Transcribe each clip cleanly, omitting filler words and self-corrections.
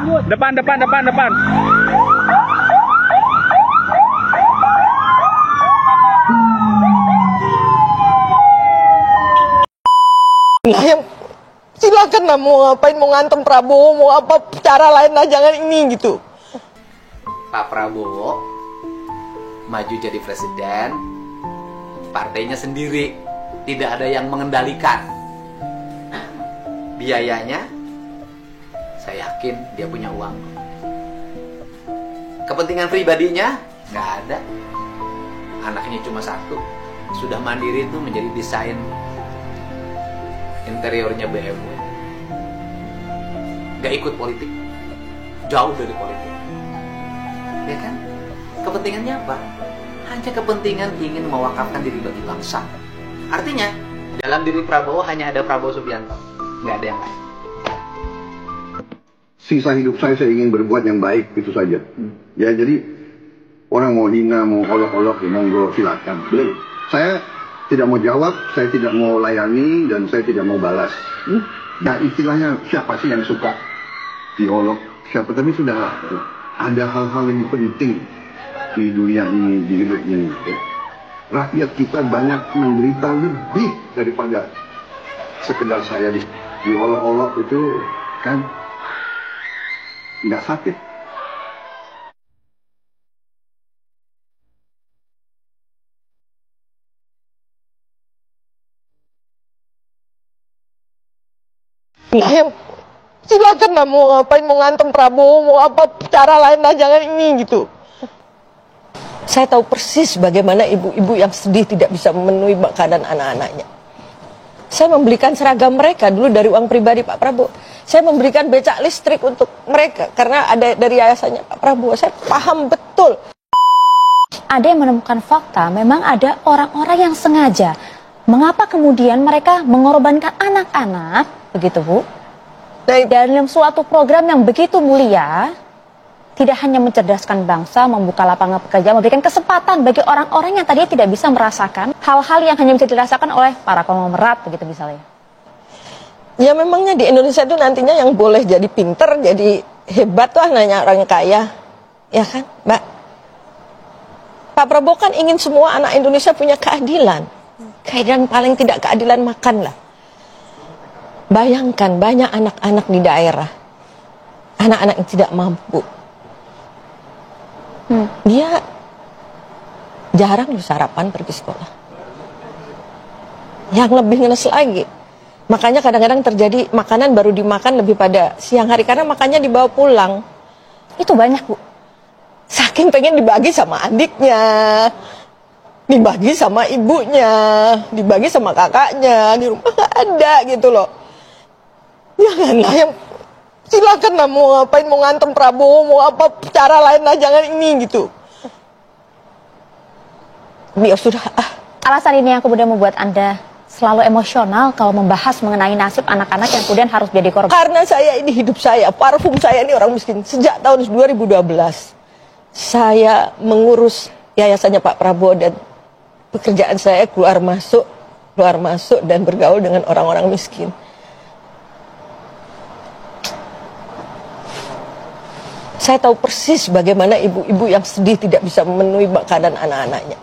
Depan, depan, depan, depan. Nah, yang silakan lah mau ngapain, mau ngantem Prabowo, mau apa cara lain lah, jangan ini gitu. Pak Prabowo maju jadi presiden, partainya sendiri, tidak ada yang mengendalikan. Biayanya, saya yakin dia punya uang. Kepentingan pribadinya nggak ada. Anaknya cuma satu, sudah mandiri itu menjadi desain interiornya BMW. Gak ikut politik, jauh dari politik, ya kan? Kepentingannya apa? Hanya kepentingan ingin mewakafkan diri bagi bangsa. Artinya dalam diri Prabowo hanya ada Prabowo Subianto, nggak ada yang lain. Sisa hidup saya ingin berbuat yang baik, itu saja. Ya, jadi orang mau hina, mau olok-olok, ya monggo silakan. Saya tidak mau jawab, saya tidak mau layani, dan saya tidak mau balas. Nah, istilahnya siapa sih yang suka diolok? Siapa? Tapi sudah ada hal-hal yang penting di dunia ini, di hidup ini. Rakyat kita banyak menderita lebih daripada sekedar saya diolok-olok itu kan nggak sakit. Nah, yang silakan lah mau ngapain, mau ngantem Prabowo, mau apa cara lain lah, jangan ini gitu. Saya tahu persis bagaimana ibu-ibu yang sedih tidak bisa memenuhi makanan anak-anaknya. Saya membelikan seragam mereka dulu dari uang pribadi Pak Prabowo. Saya memberikan becak listrik untuk mereka karena ada dari yayasannya Pak Prabowo. Saya paham betul. Ada yang menemukan fakta, memang ada orang-orang yang sengaja. Mengapa kemudian mereka mengorbankan anak-anak, begitu Bu? Dalam suatu program yang begitu mulia, tidak hanya mencerdaskan bangsa, membuka lapangan pekerjaan, memberikan kesempatan bagi orang-orang yang tadinya tidak bisa merasakan hal-hal yang hanya bisa dirasakan oleh para konglomerat, begitu misalnya. Ya memangnya di Indonesia itu nantinya yang boleh jadi pinter, jadi hebat tuh nanya orang kaya, ya kan, Mbak? Pak Prabowo kan ingin semua anak Indonesia punya keadilan. Keadilan paling tidak keadilan makan lah. Bayangkan banyak anak-anak di daerah, anak-anak yang tidak mampu. Dia jarang loh sarapan pergi sekolah. Yang lebih ngenes lagi, makanya kadang-kadang terjadi makanan baru dimakan lebih pada siang hari karena makannya dibawa pulang. Itu banyak Bu. Saking pengen dibagi sama adiknya, dibagi sama ibunya, dibagi sama kakaknya, di rumah nggak ada gitu loh. Janganlah yang silakan lah mau ngapain, mau ngantem Prabowo, mau apa cara lain lah, jangan ini gitu. Biar sudah. Alasan ini yang kemudian membuat Anda selalu emosional kalau membahas mengenai nasib anak-anak yang kemudian harus jadi korban. Karena saya ini hidup saya, parfum saya ini orang miskin. Sejak tahun 2012 saya mengurus yayasannya Pak Prabowo dan pekerjaan saya keluar masuk dan bergaul dengan orang-orang miskin. Saya tahu persis bagaimana ibu-ibu yang sedih tidak bisa memenuhi makanan anak-anaknya.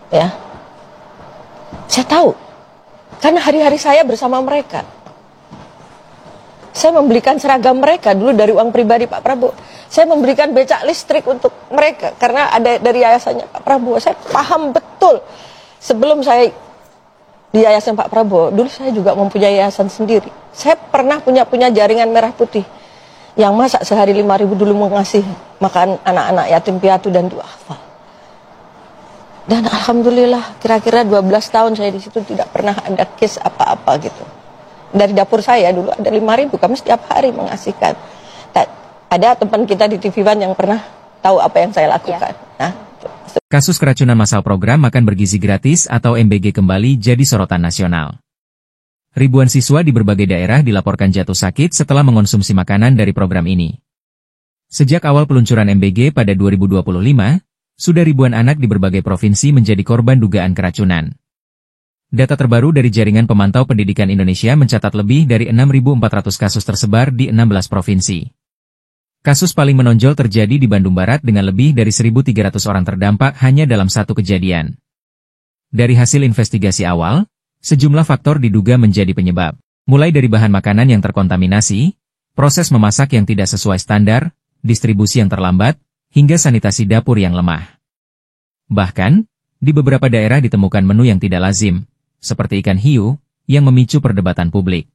Ya. Saya tahu. Karena hari-hari saya bersama mereka. Saya membelikan seragam mereka dulu dari uang pribadi Pak Prabowo. Saya memberikan becak listrik untuk mereka karena ada dari yayasannya Pak Prabowo. Saya paham betul. Sebelum saya di yayasan Pak Prabowo, dulu saya juga mempunyai yayasan sendiri. Saya pernah punya jaringan merah putih yang masak sehari 5.000 dulu mengasih makan anak-anak yatim piatu dan duafa. Dan alhamdulillah kira-kira 12 tahun saya di situ tidak pernah ada case apa-apa gitu. Dari dapur saya dulu ada 5.000, kami setiap hari mengasihkan. Ada teman kita di TV One yang pernah tahu apa yang saya lakukan. Ya. Nah, kasus keracunan massal program makan bergizi gratis atau MBG kembali jadi sorotan nasional. Ribuan siswa di berbagai daerah dilaporkan jatuh sakit setelah mengonsumsi makanan dari program ini. Sejak awal peluncuran MBG pada 2025, sudah ribuan anak di berbagai provinsi menjadi korban dugaan keracunan. Data terbaru dari Jaringan Pemantau Pendidikan Indonesia mencatat lebih dari 6.400 kasus tersebar di 16 provinsi. Kasus paling menonjol terjadi di Bandung Barat dengan lebih dari 1.300 orang terdampak hanya dalam satu kejadian. Dari hasil investigasi awal, sejumlah faktor diduga menjadi penyebab, mulai dari bahan makanan yang terkontaminasi, proses memasak yang tidak sesuai standar, distribusi yang terlambat, hingga sanitasi dapur yang lemah. Bahkan, di beberapa daerah ditemukan menu yang tidak lazim, seperti ikan hiu, yang memicu perdebatan publik.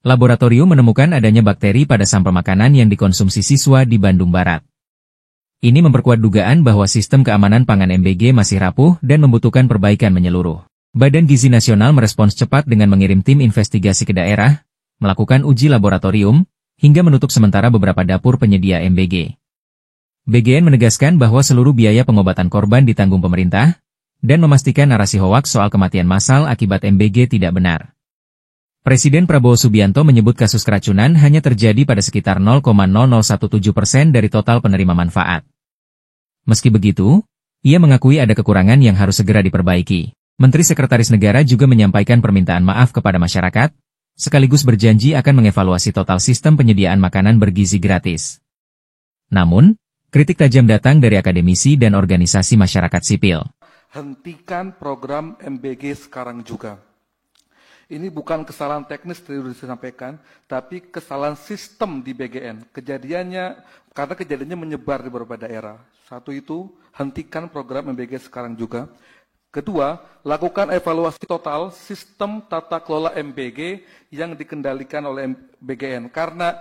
Laboratorium menemukan adanya bakteri pada sampel makanan yang dikonsumsi siswa di Bandung Barat. Ini memperkuat dugaan bahwa sistem keamanan pangan MBG masih rapuh dan membutuhkan perbaikan menyeluruh. Badan Gizi Nasional merespons cepat dengan mengirim tim investigasi ke daerah, melakukan uji laboratorium, hingga menutup sementara beberapa dapur penyedia MBG. BGN menegaskan bahwa seluruh biaya pengobatan korban ditanggung pemerintah, dan memastikan narasi hoaks soal kematian massal akibat MBG tidak benar. Presiden Prabowo Subianto menyebut kasus keracunan hanya terjadi pada sekitar 0,0017% dari total penerima manfaat. Meski begitu, ia mengakui ada kekurangan yang harus segera diperbaiki. Menteri Sekretaris Negara juga menyampaikan permintaan maaf kepada masyarakat, sekaligus berjanji akan mengevaluasi total sistem penyediaan makanan bergizi gratis. Namun, kritik tajam datang dari akademisi dan organisasi masyarakat sipil. Hentikan program MBG sekarang juga. Ini bukan kesalahan teknis tadi sudah disampaikan, tapi kesalahan sistem di BGN. Karena kejadiannya menyebar di beberapa daerah. Satu itu, hentikan program MBG sekarang juga. Kedua, lakukan evaluasi total sistem tata kelola MBG yang dikendalikan oleh BGN. Karena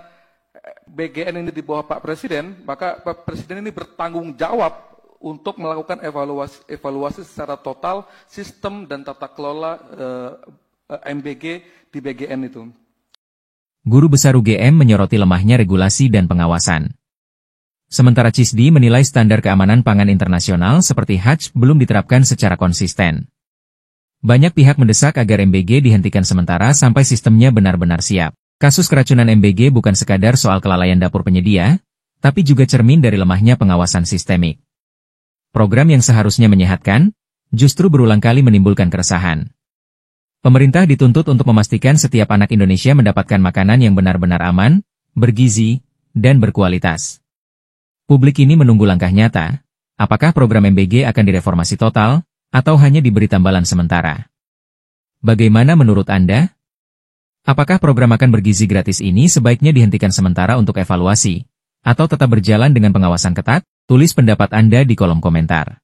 BGN ini di bawah Pak Presiden, maka Pak Presiden ini bertanggung jawab untuk melakukan evaluasi secara total sistem dan tata kelola MBG di BGN itu. Guru Besar UGM menyoroti lemahnya regulasi dan pengawasan. Sementara CISDI menilai standar keamanan pangan internasional seperti HACCP belum diterapkan secara konsisten. Banyak pihak mendesak agar MBG dihentikan sementara sampai sistemnya benar-benar siap. Kasus keracunan MBG bukan sekadar soal kelalaian dapur penyedia, tapi juga cermin dari lemahnya pengawasan sistemik. Program yang seharusnya menyehatkan, justru berulang kali menimbulkan keresahan. Pemerintah dituntut untuk memastikan setiap anak Indonesia mendapatkan makanan yang benar-benar aman, bergizi, dan berkualitas. Publik ini menunggu langkah nyata, apakah program MBG akan direformasi total, atau hanya diberi tambalan sementara. Bagaimana menurut Anda? Apakah program makan bergizi gratis ini sebaiknya dihentikan sementara untuk evaluasi, atau tetap berjalan dengan pengawasan ketat? Tulis pendapat Anda di kolom komentar.